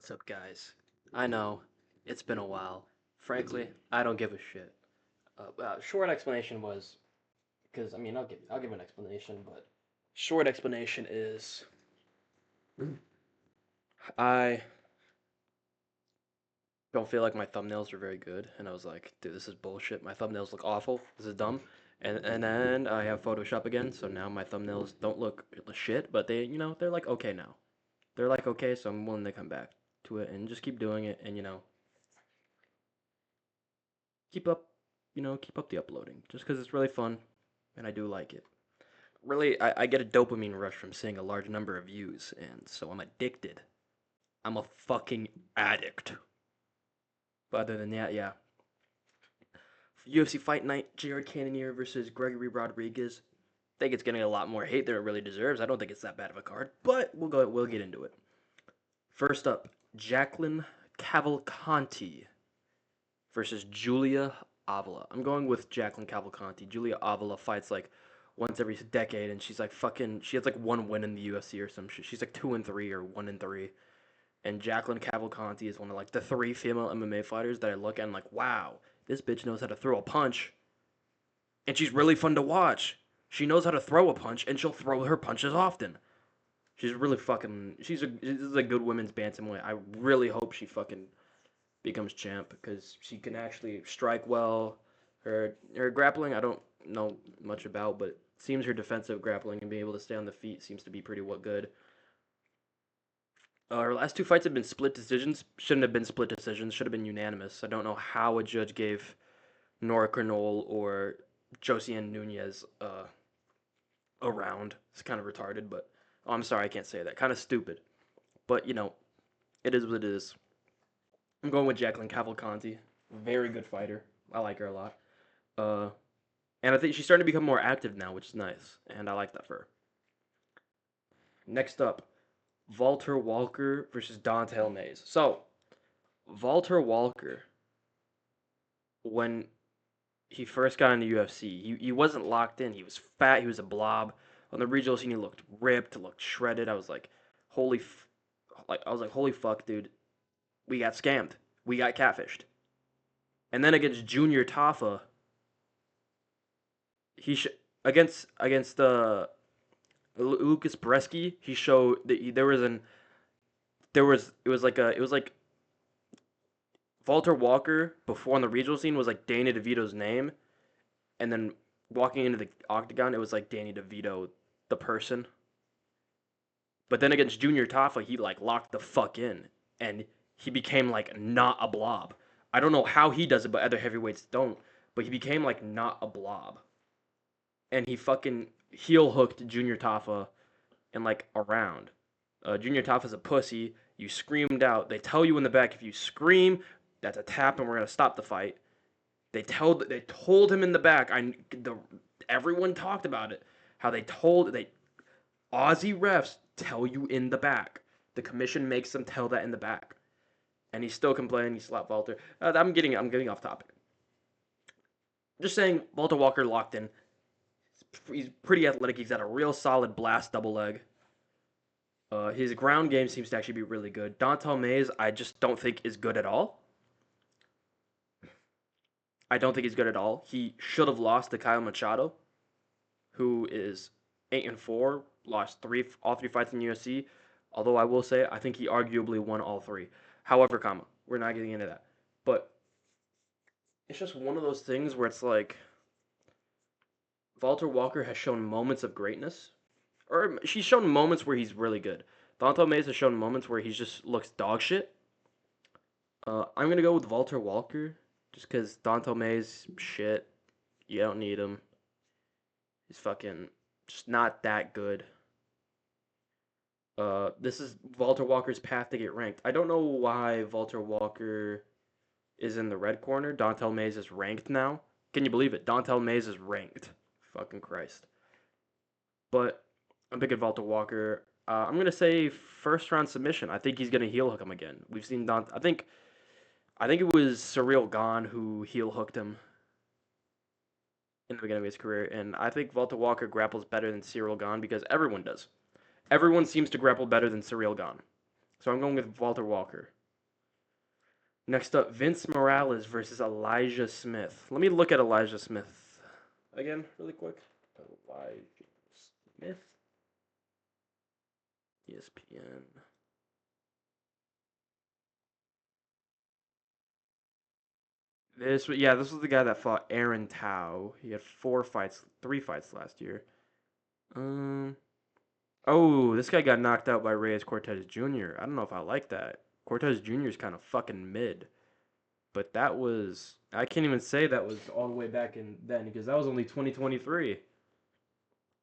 What's up, guys? I know it's been a while. Frankly, I don't give a shit. Short explanation was because I'll give an explanation, but short explanation is I don't feel like my thumbnails are very good, and I was like, dude, this is bullshit. My thumbnails look awful. This is dumb. And then I have Photoshop again, so now my thumbnails don't look shit, but they're like okay now. They're like okay, so I'm willing to come back to it and just keep doing it, and keep up, keep up the uploading just because it's really fun and I do like it. Really, I get a dopamine rush from seeing a large number of views, and so I'm addicted. I'm a fucking addict. But other than that, yeah. UFC Fight Night, Cannonier versus Gregory Rodrigues. I think it's getting a lot more hate than it really deserves. I don't think it's that bad of a card, but we'll get into it. First up, Jacqueline Cavalcanti versus Julia Avila. I'm going with Jacqueline Cavalcanti. Julia Avila fights like once every decade, and she's like fucking. She has like one win in the UFC or some shit. She's like 2-3 or 1-3. And Jacqueline Cavalcanti is one of like the three female MMA fighters that I look at and like, wow, this bitch knows how to throw a punch, and she's really fun to watch. She knows how to throw a punch, and she'll throw her punches often. She's really fucking. This is a good women's bantamweight. I really hope she fucking becomes champ because she can actually strike well. Her grappling I don't know much about, but it seems her defensive grappling and being able to stay on the feet seems to be pretty good. Her last two fights have been split decisions. Shouldn't have been split decisions. Should have been unanimous. I don't know how a judge gave Nora Cornol or Josiane Nunez a round. It's kind of retarded, but oh, I'm sorry, I can't say that. Kind of stupid, but it is what it is. I'm going with Jacqueline Cavalcanti. Very good fighter. I like her a lot. Uh, and I think she's starting to become more active now, which is nice, and I like that for her. Next up, Walter Walker versus Dontel Mays. So, Walter Walker, when he first got in the UFC, he wasn't locked in. He was fat. He was a blob. On the regional scene, he looked ripped, looked shredded. I was like, holy fuck, dude, we got scammed. We got catfished. And then against Junior Tafa, he sh- against Lucas Bresky, he showed that it was like Walter Walker before on the regional scene was like Danny DeVito's name, and then walking into the octagon, it was like Danny DeVito, the person. But then against Junior Tafa, he like locked the fuck in, and he became like not a blob. I don't know how he does it, but other heavyweights don't. But he became like not a blob, and he fucking heel hooked Junior Tafa in like a round. Junior Tafa's a pussy. You screamed out. They tell you in the back if you scream, that's a tap, and we're gonna stop the fight. They told him in the back. Everyone talked about it. How they Aussie refs tell you in the back. The commission makes them tell that in the back, and he's still complaining. He slapped Walter. I'm getting off topic. I'm just saying, Walter Walker locked in. He's pretty athletic. He's got a real solid blast double leg. His ground game seems to actually be really good. Dontel Mays, I just don't think is good at all. I don't think he's good at all. He should have lost to Kyle Machado, who is 8-4, lost all three fights in the UFC. Although I will say, I think he arguably won all three. However, we're not getting into that. But it's just one of those things where it's like Walter Walker has shown moments of greatness, or she's shown moments where he's really good. Dontel Mays has shown moments where he just looks dog shit. I'm gonna go with Walter Walker just because Dontel Mays shit. You don't need him. He's fucking just not that good. This is Walter Walker's path to get ranked. I don't know why Walter Walker is in the red corner. Dontel Mays is ranked now. Can you believe it? Dontel Mays is ranked. Fucking Christ. But I'm picking Walter Walker. I'm gonna say first round submission. I think he's gonna heel hook him again. We've seen Don. I think it was Surreal Gone who heel hooked him in the beginning of his career, and I think Walter Walker grapples better than Cyril Gone because everyone does. Everyone seems to grapple better than Surreal Gone. So I'm going with Walter Walker. Next up, Vince Morales versus Elijah Smith. Let me look at Elijah Smith again, really quick. Elijah Smith, ESPN. This was the guy that fought Aaron Tao. He had 3 fights last year. Um, oh, this guy got knocked out by Reyes Cortez Jr. I don't know if I like that. Cortez Jr. is kind of fucking mid, but I can't even say that was all the way back in then because that was only 2023.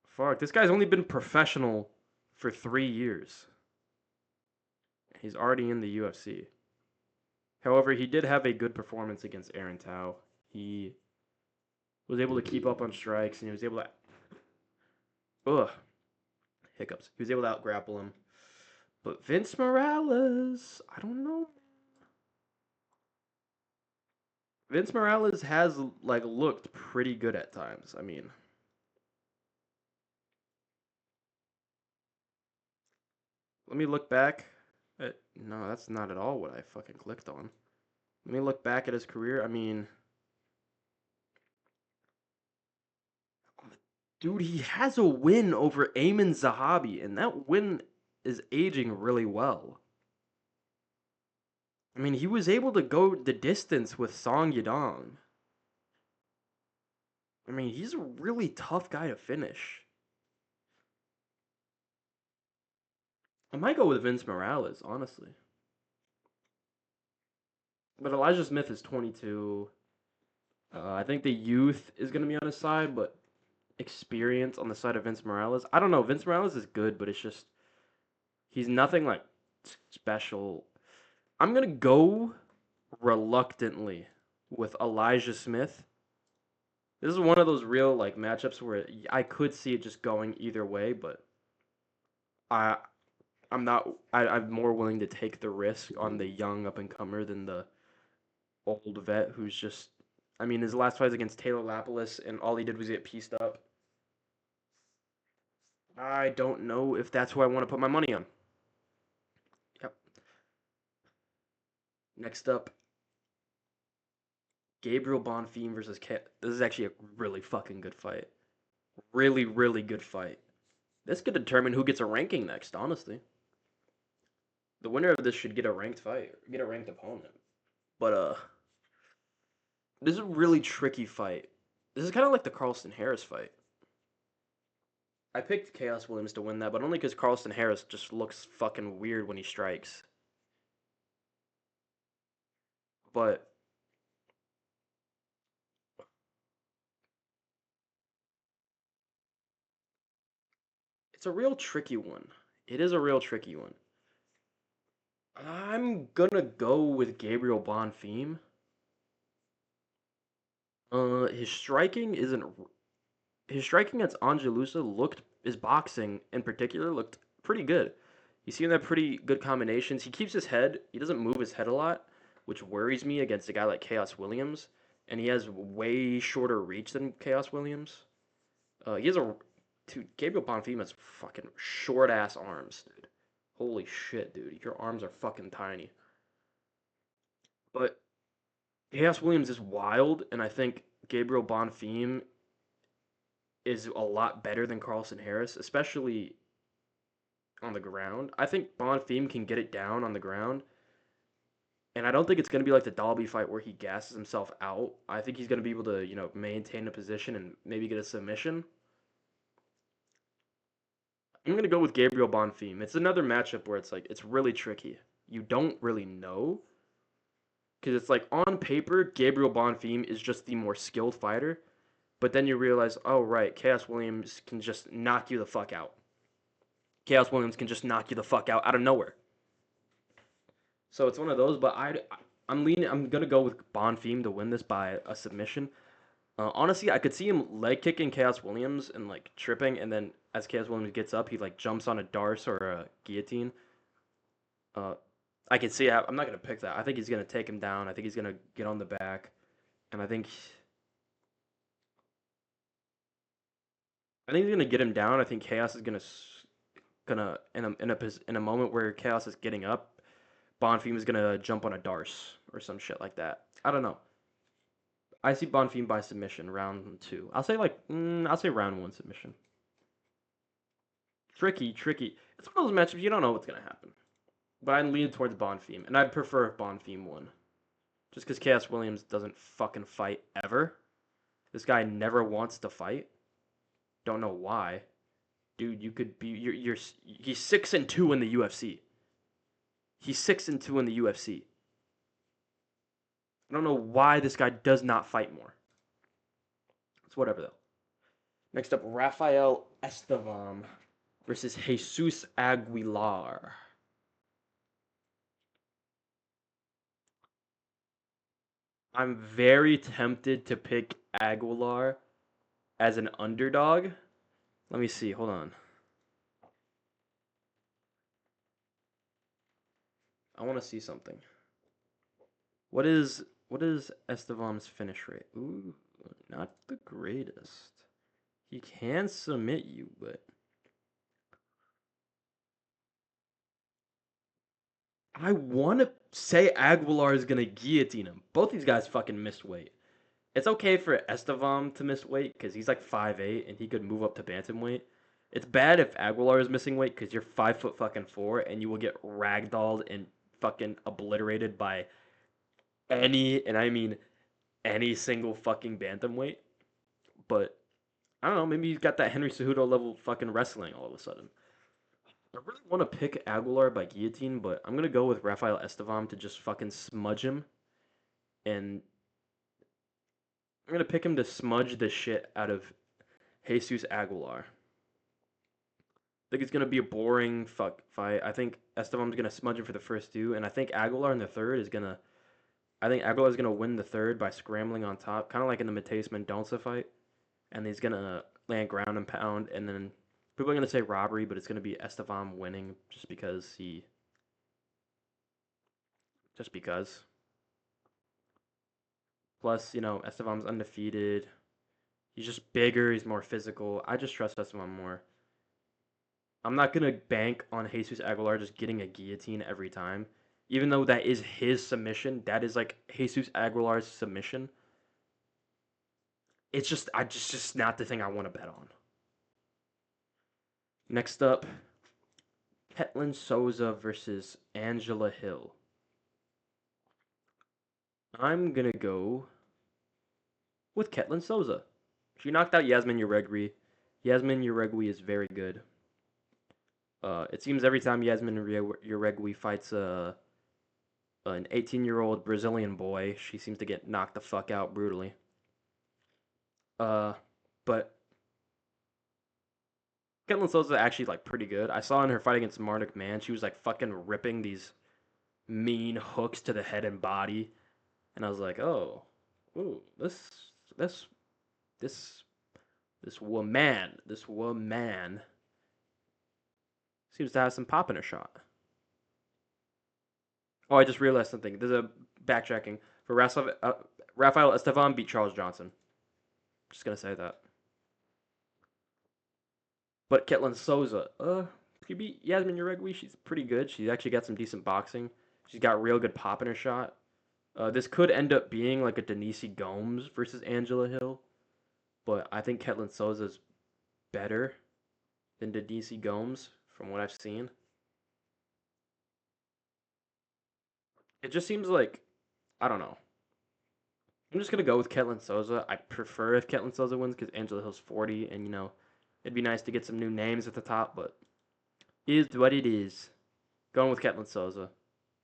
Fuck, this guy's only been professional for 3 years. He's already in the UFC. However, he did have a good performance against Aaron Tao. He was able to keep up on strikes, and he was able to, ugh, hiccups. He was able to out grapple him. But Vince Morales, I don't know. Vince Morales has like looked pretty good at times. I mean, let me look back. No, that's not at all what I fucking clicked on. Let me look back at his career. I mean, dude, he has a win over Ayman Zahabi, and that win is aging really well. I mean, he was able to go the distance with Song Yadong. I mean, he's a really tough guy to finish. I might go with Vince Morales, honestly. But Elijah Smith is 22. I think the youth is going to be on his side, but experience on the side of Vince Morales. I don't know. Vince Morales is good, but it's just he's nothing like special. I'm going to go reluctantly with Elijah Smith. This is one of those real like matchups where I could see it just going either way, but I I'm not. I'm more willing to take the risk on the young up and comer than the old vet who's just. I mean, his last fight was against Taylor Lapilus, and all he did was get pieced up. I don't know if that's who I want to put my money on. Yep. Next up, Gabriel Bonfim versus This is actually a really fucking good fight. Really, really good fight. This could determine who gets a ranking next, honestly. The winner of this should get a ranked fight, get a ranked opponent. But this is a really tricky fight. This is kind of like the Carlston Harris fight. I picked Chaos Williams to win that, but only because Carlston Harris just looks fucking weird when he strikes. But it's a real tricky one. It is a real tricky one. I'm gonna go with Gabriel Bonfim. His striking isn't. His striking against Angelusa looked. His boxing in particular looked pretty good. He's seen that pretty good combinations. He keeps his head. He doesn't move his head a lot, which worries me against a guy like Chaos Williams. And he has way shorter reach than Chaos Williams. He has a. Dude, Gabriel Bonfim has fucking short ass arms, dude. Holy shit, dude. Your arms are fucking tiny. But Chaos Williams is wild, and I think Gabriel Bonfim is a lot better than Carlson Harris, especially on the ground. I think Bonfim can get it down on the ground, and I don't think it's going to be like the Dalby fight where he gasses himself out. I think he's going to be able to, maintain a position and maybe get a submission. I'm going to go with Gabriel Bonfim. It's another matchup where it's like it's really tricky. You don't really know because it's like on paper, Gabriel Bonfim is just the more skilled fighter, but then you realize, oh right, Chaos Williams can just knock you the fuck out. Chaos Williams can just knock you the fuck out of nowhere. So it's one of those, but I'm leaning. I'm gonna go with Bonfim to win this by a submission. Honestly, I could see him leg kicking Chaos Williams and like tripping, and then as Chaos Williams gets up, he like jumps on a Darce or a guillotine. Uh, I can see. I'm not gonna pick that. I think he's gonna take him down. I think he's gonna get on the back, and I think he's gonna get him down. I think Chaos is gonna gonna in a moment where Chaos is getting up, Bonfim is gonna jump on a Darce or some shit like that. I don't know. I see Bonfim by submission round two. I'll say round one submission. Tricky, tricky. It's one of those matchups you don't know what's gonna happen. But I'm leaning towards Bonfim, and I'd prefer if Bonfim won. Just because Chaos Williams doesn't fucking fight ever. This guy never wants to fight. Don't know why. Dude, you could be he's 6-2 in the UFC. He's 6-2 in the UFC. I don't know why this guy does not fight more. It's whatever though. Next up, Rafael Estevam versus Jesus Aguilar. I'm very tempted to pick Aguilar as an underdog. Let me see. Hold on. I want to see something. What is Estevam's finish rate? Ooh, not the greatest. He can submit you, but I want to say Aguilar is gonna guillotine him. Both these guys fucking missed weight. It's okay for Estevam to miss weight because he's like 5'8" and he could move up to bantamweight. It's bad if Aguilar is missing weight because you're 5 foot fucking 4 and you will get ragdolled and fucking obliterated by any, and I mean any single fucking bantamweight. But I don't know, maybe he's got that Henry Cejudo level fucking wrestling all of a sudden. I really want to pick Aguilar by guillotine, but I'm gonna go with Rafael Estevam to just fucking smudge him, and I'm gonna pick him to smudge the shit out of Jesus Aguilar. I think it's gonna be a boring fuck fight. I think Estevan's gonna smudge him for the first two, and I think Aguilar in the third is gonna. I think Aguilar is gonna win the third by scrambling on top, kind of like in the Mateus Mendonça fight, and he's gonna land ground and pound, and then people are gonna say robbery, but it's gonna be Estevan winning just because he. Just because. Plus, Estevan's undefeated. He's just bigger. He's more physical. I just trust Estevan more. I'm not gonna bank on Jesus Aguilar just getting a guillotine every time, even though that is his submission. That is like Jesus Aguilar's submission. It's just not the thing I want to bet on. Next up, Ketlin Souza versus Angela Hill. I'm gonna go with Ketlin Souza. She knocked out Yasmin Uregui. Yasmin Uregui is very good. It seems every time Yasmin Uregui fights an 18-year-old Brazilian boy, she seems to get knocked the fuck out brutally. But Ketlin Souza is actually like pretty good. I saw in her fight against Marta McMahon, she was like fucking ripping these mean hooks to the head and body, and I was like, oh, ooh, this this this woman seems to have some pop in her shot. Oh, I just realized something. There's a backtracking for Rafael Estevam beat Charles Johnson. Just gonna say that. But Ketlin Souza, she beat Yasmin Uregui. She's pretty good. She's actually got some decent boxing. She's got real good pop in her shot. This could end up being like a Denise Gomes versus Angela Hill, but I think Ketlin Souza's better than Denise Gomes from what I've seen. It just seems like I don't know. I'm just gonna go with Ketlin Souza. I prefer if Ketlin Souza wins because Angela Hill's 40, and it'd be nice to get some new names at the top, but it is what it is. Going with Ketlin Souza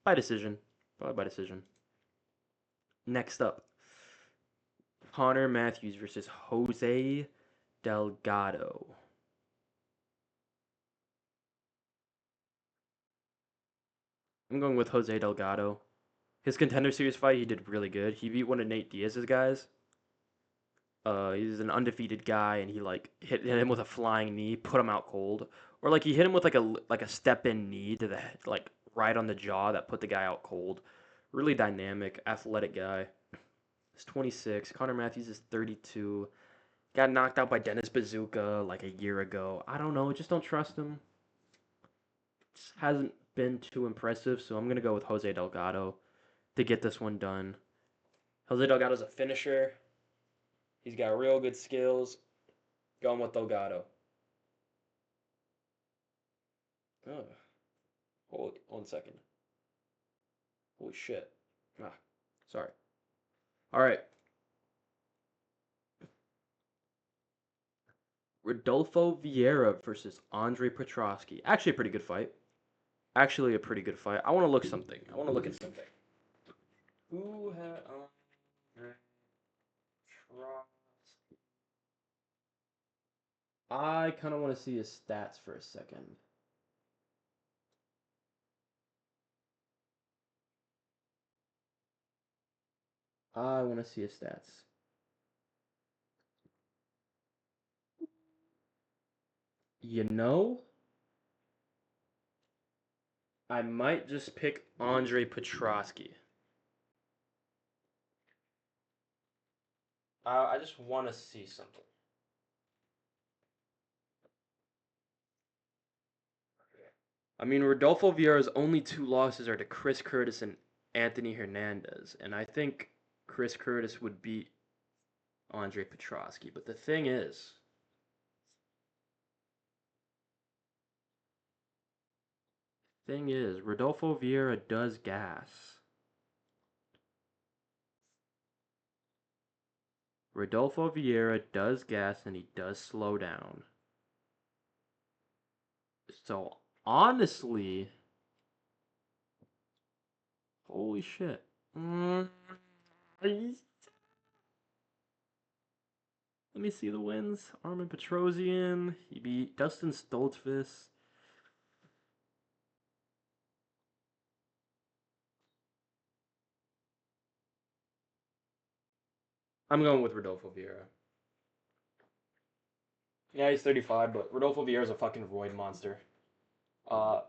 by decision, probably by decision. Next up, Connor Matthews versus Jose Delgado. I'm going with Jose Delgado. His Contender Series fight, he did really good. He beat one of Nate Diaz's guys. He's an undefeated guy, and he like hit him with a flying knee, put him out cold, or like he hit him with like a step in knee to the head, like right on the jaw that put the guy out cold. Really dynamic, athletic guy. He's 26. Connor Matthews is 32. Got knocked out by Dennis Bazooka like a year ago. I don't know. Just don't trust him. hasn't been too impressive, so I'm gonna go with Jose Delgado to get this one done. Jose Delgado's a finisher. He's got real good skills. Going with Delgado. Oh, hold 1 second. Holy shit. Ah, sorry. All right. Rodolfo Vieira versus Andre Petrosky. Actually, a pretty good fight. Actually, a pretty good fight. I want to look something. I want to look at something. Who had Andre Petrosky? I kind of want to see his stats for a second. I want to see his stats. You know, I might just pick Andre Petrosky. I just want to see something. I mean, Rodolfo Vieira's only two losses are to Chris Curtis and Anthony Hernandez, and I think Chris Curtis would beat Andre Petrosky. But the thing is, Rodolfo Vieira does gas. Rodolfo Vieira does gas and he does slow down. So honestly, holy shit. Let me see the wins. Armin Petrosian. He beat Dustin Stoltzfus. I'm going with Rodolfo Vieira. Yeah, he's 35, but Rodolfo Vieira is a fucking roid monster. Uh,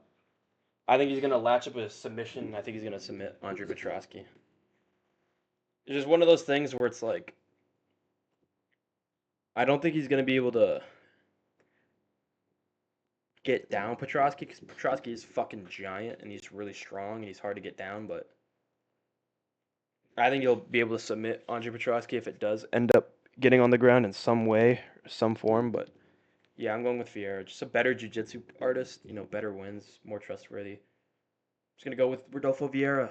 I think he's gonna latch up a submission. And I think he's gonna submit Andre Petrosky. It's just one of those things where it's like, I don't think he's gonna be able to get down Petrosky because Petrosky is fucking giant and he's really strong and he's hard to get down. But I think he'll be able to submit Andre Petrosky if it does end up getting on the ground in some way, some form. But yeah, I'm going with Vieira. Just a better jiu-jitsu artist, better wins, more trustworthy. Just gonna go with Rodolfo Vieira.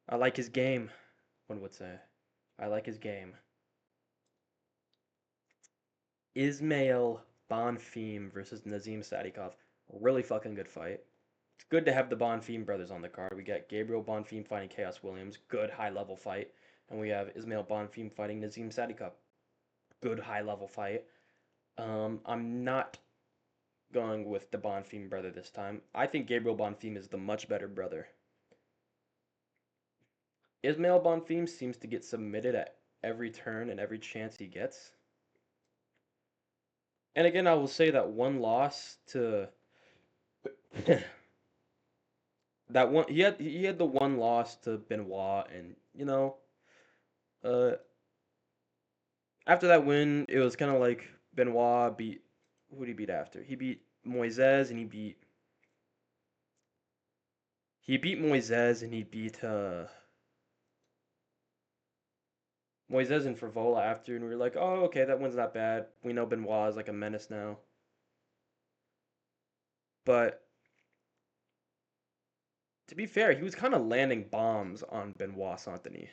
I like his game, one would say. I like his game. Ismail Bonfim versus Nazim Sadikov. Really fucking good fight. It's good to have the Bonfim brothers on the card. We got Gabriel Bonfim fighting Chaos Williams. Good high level fight. And we have Ismail Bonfim fighting Nazim Sadikov. Good high level fight. I'm not going with the Bonfim brother this time. I think Gabriel Bonfim is the much better brother. Ismail Bonfim seems to get submitted at every turn and every chance he gets. And again, I will say that one loss to that one he had the one loss to Benoit, and uh, after that win, it was kind of like Benoit beat who did he beat after? He beat Moises and he beat Moises and he beat Moises and Frivola after, and we were like, oh, okay, that one's not bad. We know Benoit is like a menace now. But to be fair, he was kind of landing bombs on Benoit Saint-Denis.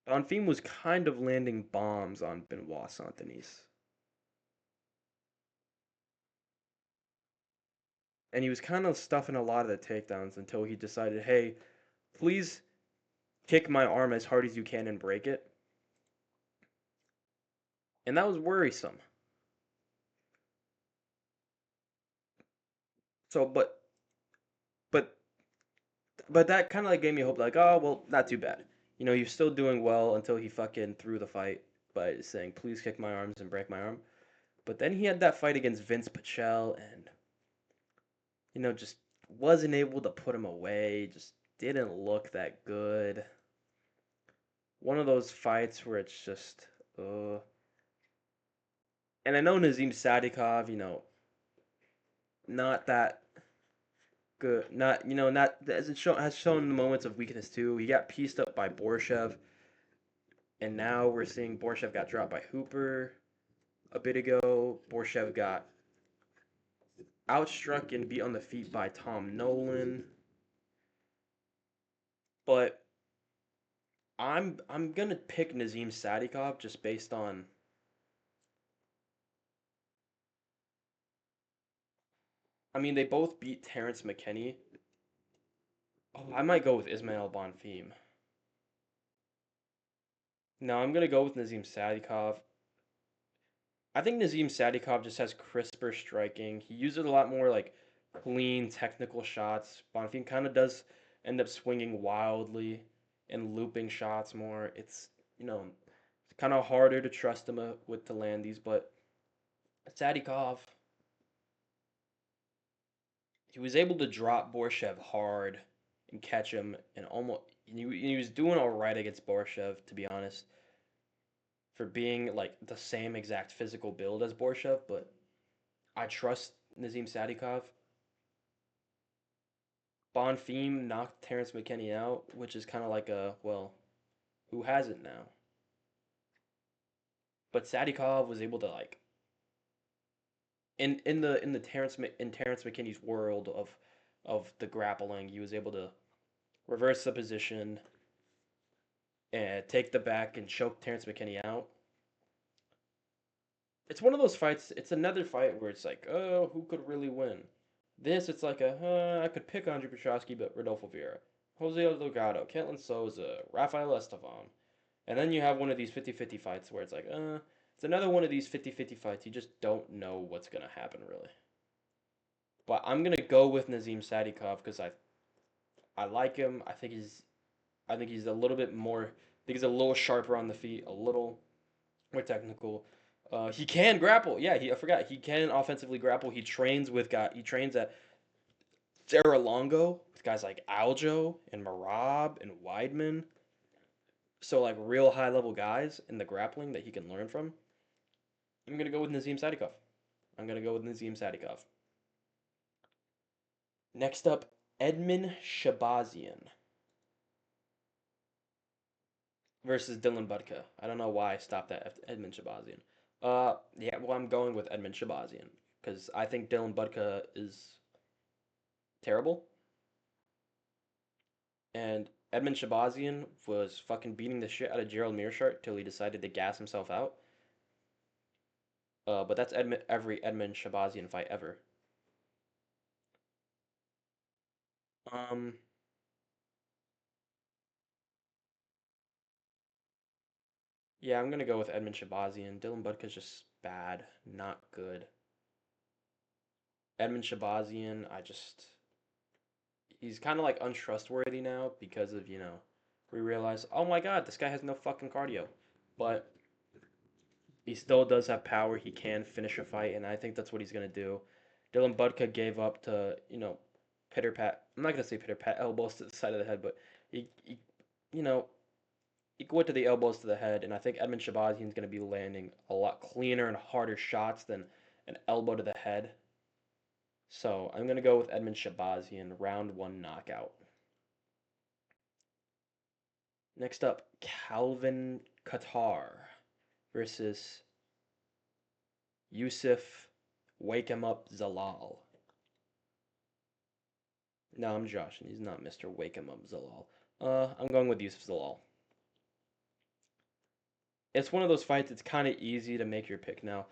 Bonfim was kind of landing bombs on Benoit Saint-Denis. And he was kind of stuffing a lot of the takedowns until he decided, hey, please kick my arm as hard as you can and break it. And that was worrisome. So, but but that kind of like gave me hope, like, oh well, not too bad. He was still doing well until he fucking threw the fight by saying, please kick my arms and break my arm. But then he had that fight against Vince Pichel and just wasn't able to put him away. Just didn't look that good. One of those fights where it's just. And I know Nazim Sadikov, not that good. Not not has shown the moments of weakness too. He got pieced up by Borshev, and now we're seeing Borshev got dropped by Hooper a bit ago. Borshev got outstruck and beat on the feet by Tom Nolan. But I'm gonna pick Nazim Sadikov just based on. I mean, they both beat Terrence McKinney. Oh, I might go with Ismail Bonfim. No, I'm gonna go with Nazim Sadikov. I think Nazim Sadikov just has crisper striking. He uses a lot more like clean technical shots. Bonfim kind of does end up swinging wildly and looping shots more. It's kind of harder to trust him with to land these, but Sadikov, he was able to drop Borshev hard and catch him, and he was doing all right against Borshev, to be honest, for being like the same exact physical build as Borshev. But I trust Nazim Sadikov. Bonfim knocked Terrence McKinney out, which is kind of like a, well, who has it now? But Sadikov was able to like in the Terrence McKinney's world of the grappling, he was able to reverse the position and take the back and choke Terrence McKinney out. It's one of those fights. It's another fight where it's like, oh, who could really win? This, it's like I could pick Andre Petrosky, but Rodolfo Vieira, Jose Delgado, Ketlin Souza, Rafael Estevam. And then you have one of these 50-50 fights where it's like, it's another one of these 50-50 fights. You just don't know what's going to happen, really. But I'm going to go with Nazim Sadikov because I like him. I think he's a little bit more. I think he's a little sharper on the feet, a little more technical. He can grapple. Yeah, I forgot. He can offensively grapple. He trains at Serra-Longo with guys like Aljo and Marab and Weidman. So like real high level guys in the grappling that he can learn from. I'm gonna go with Nazim Sadikov. I'm gonna go with Nazim Sadikov. Next up, Edmen Shabazian versus Dylan Budka. I don't know why I stopped at Edmen Shabazian. Yeah, well, I'm going with Edmen Shabazian because I think Dylan Budka is terrible, and Edmen Shabazian was fucking beating the shit out of Gerald Mearshart till he decided to gas himself out. But that's every Edmen Shabazian fight ever. Um, yeah, I'm gonna go with Edmen Shabazian. Dylan Budka's just bad, not good. Edmen Shabazian, he's kind of like untrustworthy now because of, we realize, oh my god, this guy has no fucking cardio. But he still does have power. He can finish a fight, and I think that's what he's going to do. Dylan Budka gave up to, pitter pat. I'm not going to say pitter pat elbows to the side of the head, but he you know, he went to the elbows to the head, and I think Edmen Shabazian is going to be landing a lot cleaner and harder shots than an elbow to the head. So I'm going to go with Edmen Shabazian, round one knockout. Next up, Calvin Qatar versus Yusuf Wake 'em Up Zalal. No, I'm joshing. He's not Mr. Wake 'em Up Zalal. I'm going with Yusuf Zalal. It's one of those fights. It's kind of easy to make your pick now.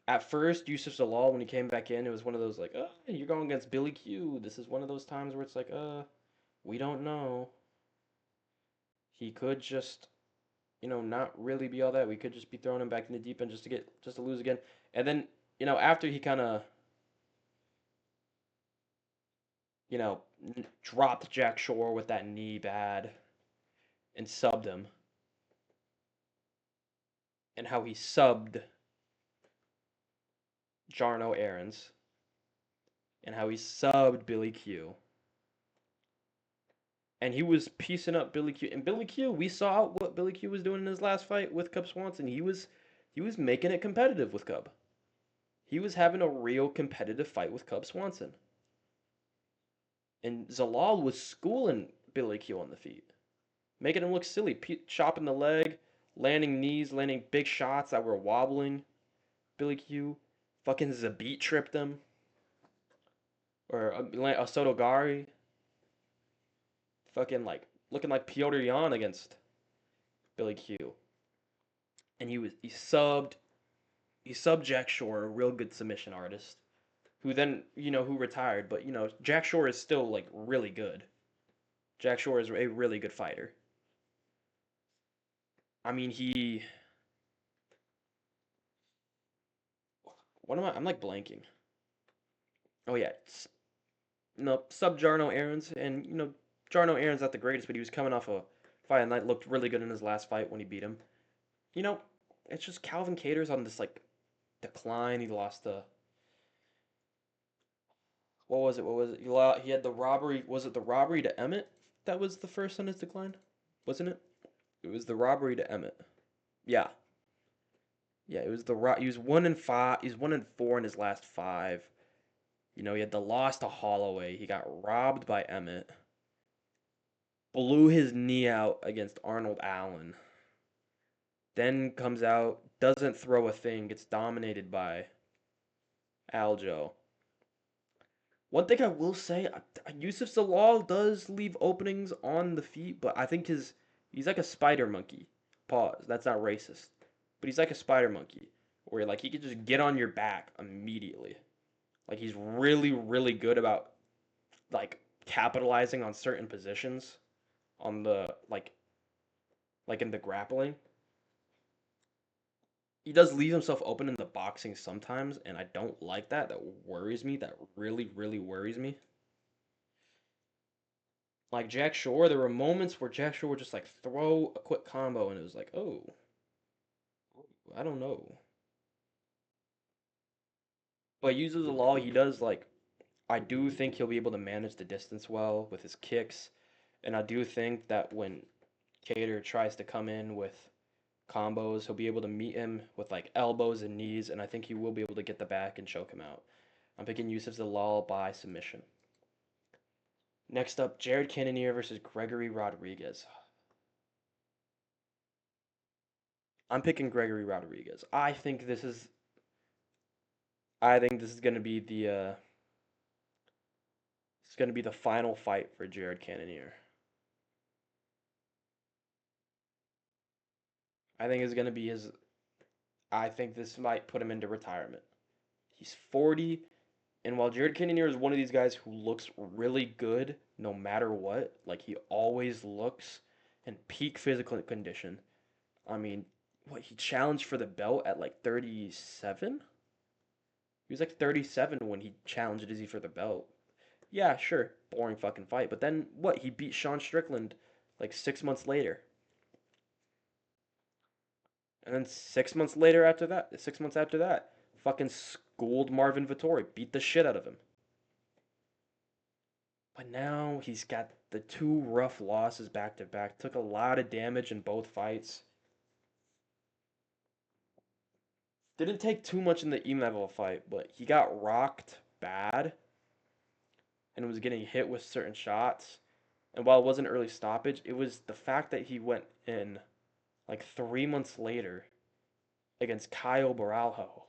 At first, Yusuf Zalal, when he came back in, it was one of those like, you're going against Billy Q. This is one of those times where it's like, we don't know. He could just, not really be all that. We could just be throwing him back in the deep end just to lose again. And then, after he kind of, dropped Jack Shore with that knee bad and subbed him, and how he subbed Jarno Aarons, and how he subbed Billy Q. And he was piecing up Billy Q. And Billy Q, we saw what Billy Q was doing in his last fight with Cub Swanson. He was making it competitive with Cub. He was having a real competitive fight with Cub Swanson. And Zalal was schooling Billy Q on the feet, making him look silly, chopping the leg, landing knees, landing big shots that were wobbling Billy Q. Fucking Zabit tripped him. Or a Sotogari. Fucking like looking like Piotr Jan against Billy Q. And he subbed Jack Shore, a real good submission artist, who then, who retired, but Jack Shore is still like really good. Jack Shore is a really good fighter. I mean, what am I? I'm like blanking. Oh yeah, no, sub Jarno Aaron's, and Jarno Aaron's not the greatest, but he was coming off a fight and that looked really good in his last fight when he beat him. You know, it's just Calvin Cater's on this like decline. He lost the what was it? What was it? He had the robbery. Was it the robbery to Emmett that was the first on his decline? Wasn't it? It was the robbery to Emmett. Yeah, yeah. It was he was 1-5. He's 1-4 in his last five. He had the loss to Holloway. He got robbed by Emmett. Blew his knee out against Arnold Allen. Then comes out, doesn't throw a thing, gets dominated by Aljo. One thing I will say, Yusuf Zalal does leave openings on the feet, but I think he's like a spider monkey. Pause. That's not racist, but he's like a spider monkey, where like he can just get on your back immediately. Like he's really really good about like capitalizing on certain positions on the like in the grappling. He does leave himself open in the boxing sometimes, and I don't like that. That worries me. That really, really worries me. Like Jack Shore, there were moments where Jack Shore would just like throw a quick combo, and it was like, oh, I don't know. But uses the law, he does like. I do think he'll be able to manage the distance well with his kicks, and I do think that when Cater tries to come in with combos, he'll be able to meet him with like elbows and knees, and I think he will be able to get the back and choke him out. I'm picking Yusuf Zalal by submission. Next up, Jared Cannonier versus Gregory Rodrigues. I'm picking Gregory Rodrigues. I think this is gonna be the final fight for Jared Cannonier. I think it's gonna be his. I think this might put him into retirement. He's 40, and while Jared Cannonier is one of these guys who looks really good no matter what, like he always looks in peak physical condition. I mean, what he challenged for the belt at like 37? He was like 37 when he challenged Izzy for the belt. Yeah, sure, boring fucking fight. But then what? He beat Sean Strickland like 6 months later. And then 6 months later after that, 6 months after that, fucking schooled Marvin Vittori, beat the shit out of him. But now he's got the two rough losses back to back. Took a lot of damage in both fights. Didn't take too much in the Emevo fight, but he got rocked bad and was getting hit with certain shots. And while it wasn't early stoppage, it was the fact that he went in like 3 months later against Kyle Baralho.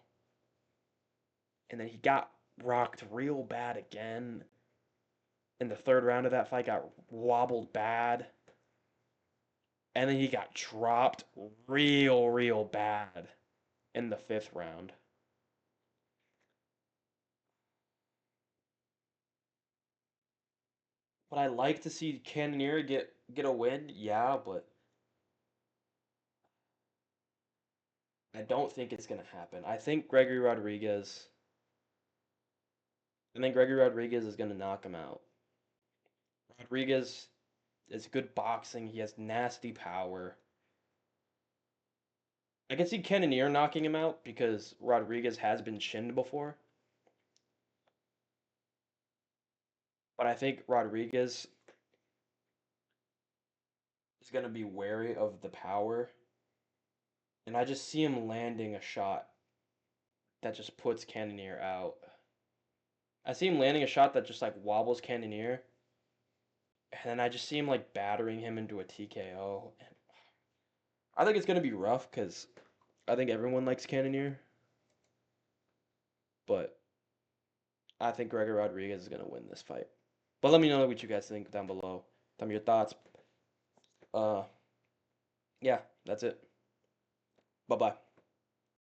And then he got rocked real bad again. In the third round of that fight, got wobbled bad. And then he got dropped real, real bad in the fifth round. Would I like to see Cannonier get a win? Yeah, but I don't think it's gonna happen. I think Gregory Rodrigues is gonna knock him out. Rodriguez is good boxing. He has nasty power. I can see Cannonier knocking him out because Rodriguez has been chinned before. But I think Rodriguez is gonna be wary of the power, and I just see him landing a shot that just puts Cannonier out. I see him landing a shot that just like wobbles Cannonier, and then I just see him like battering him into a TKO. And I think it's gonna be rough because I think everyone likes Cannonier, but I think Gregor Rodrigues is gonna win this fight. But let me know what you guys think down below. Tell me your thoughts. Uh, yeah, that's it. Bye bye.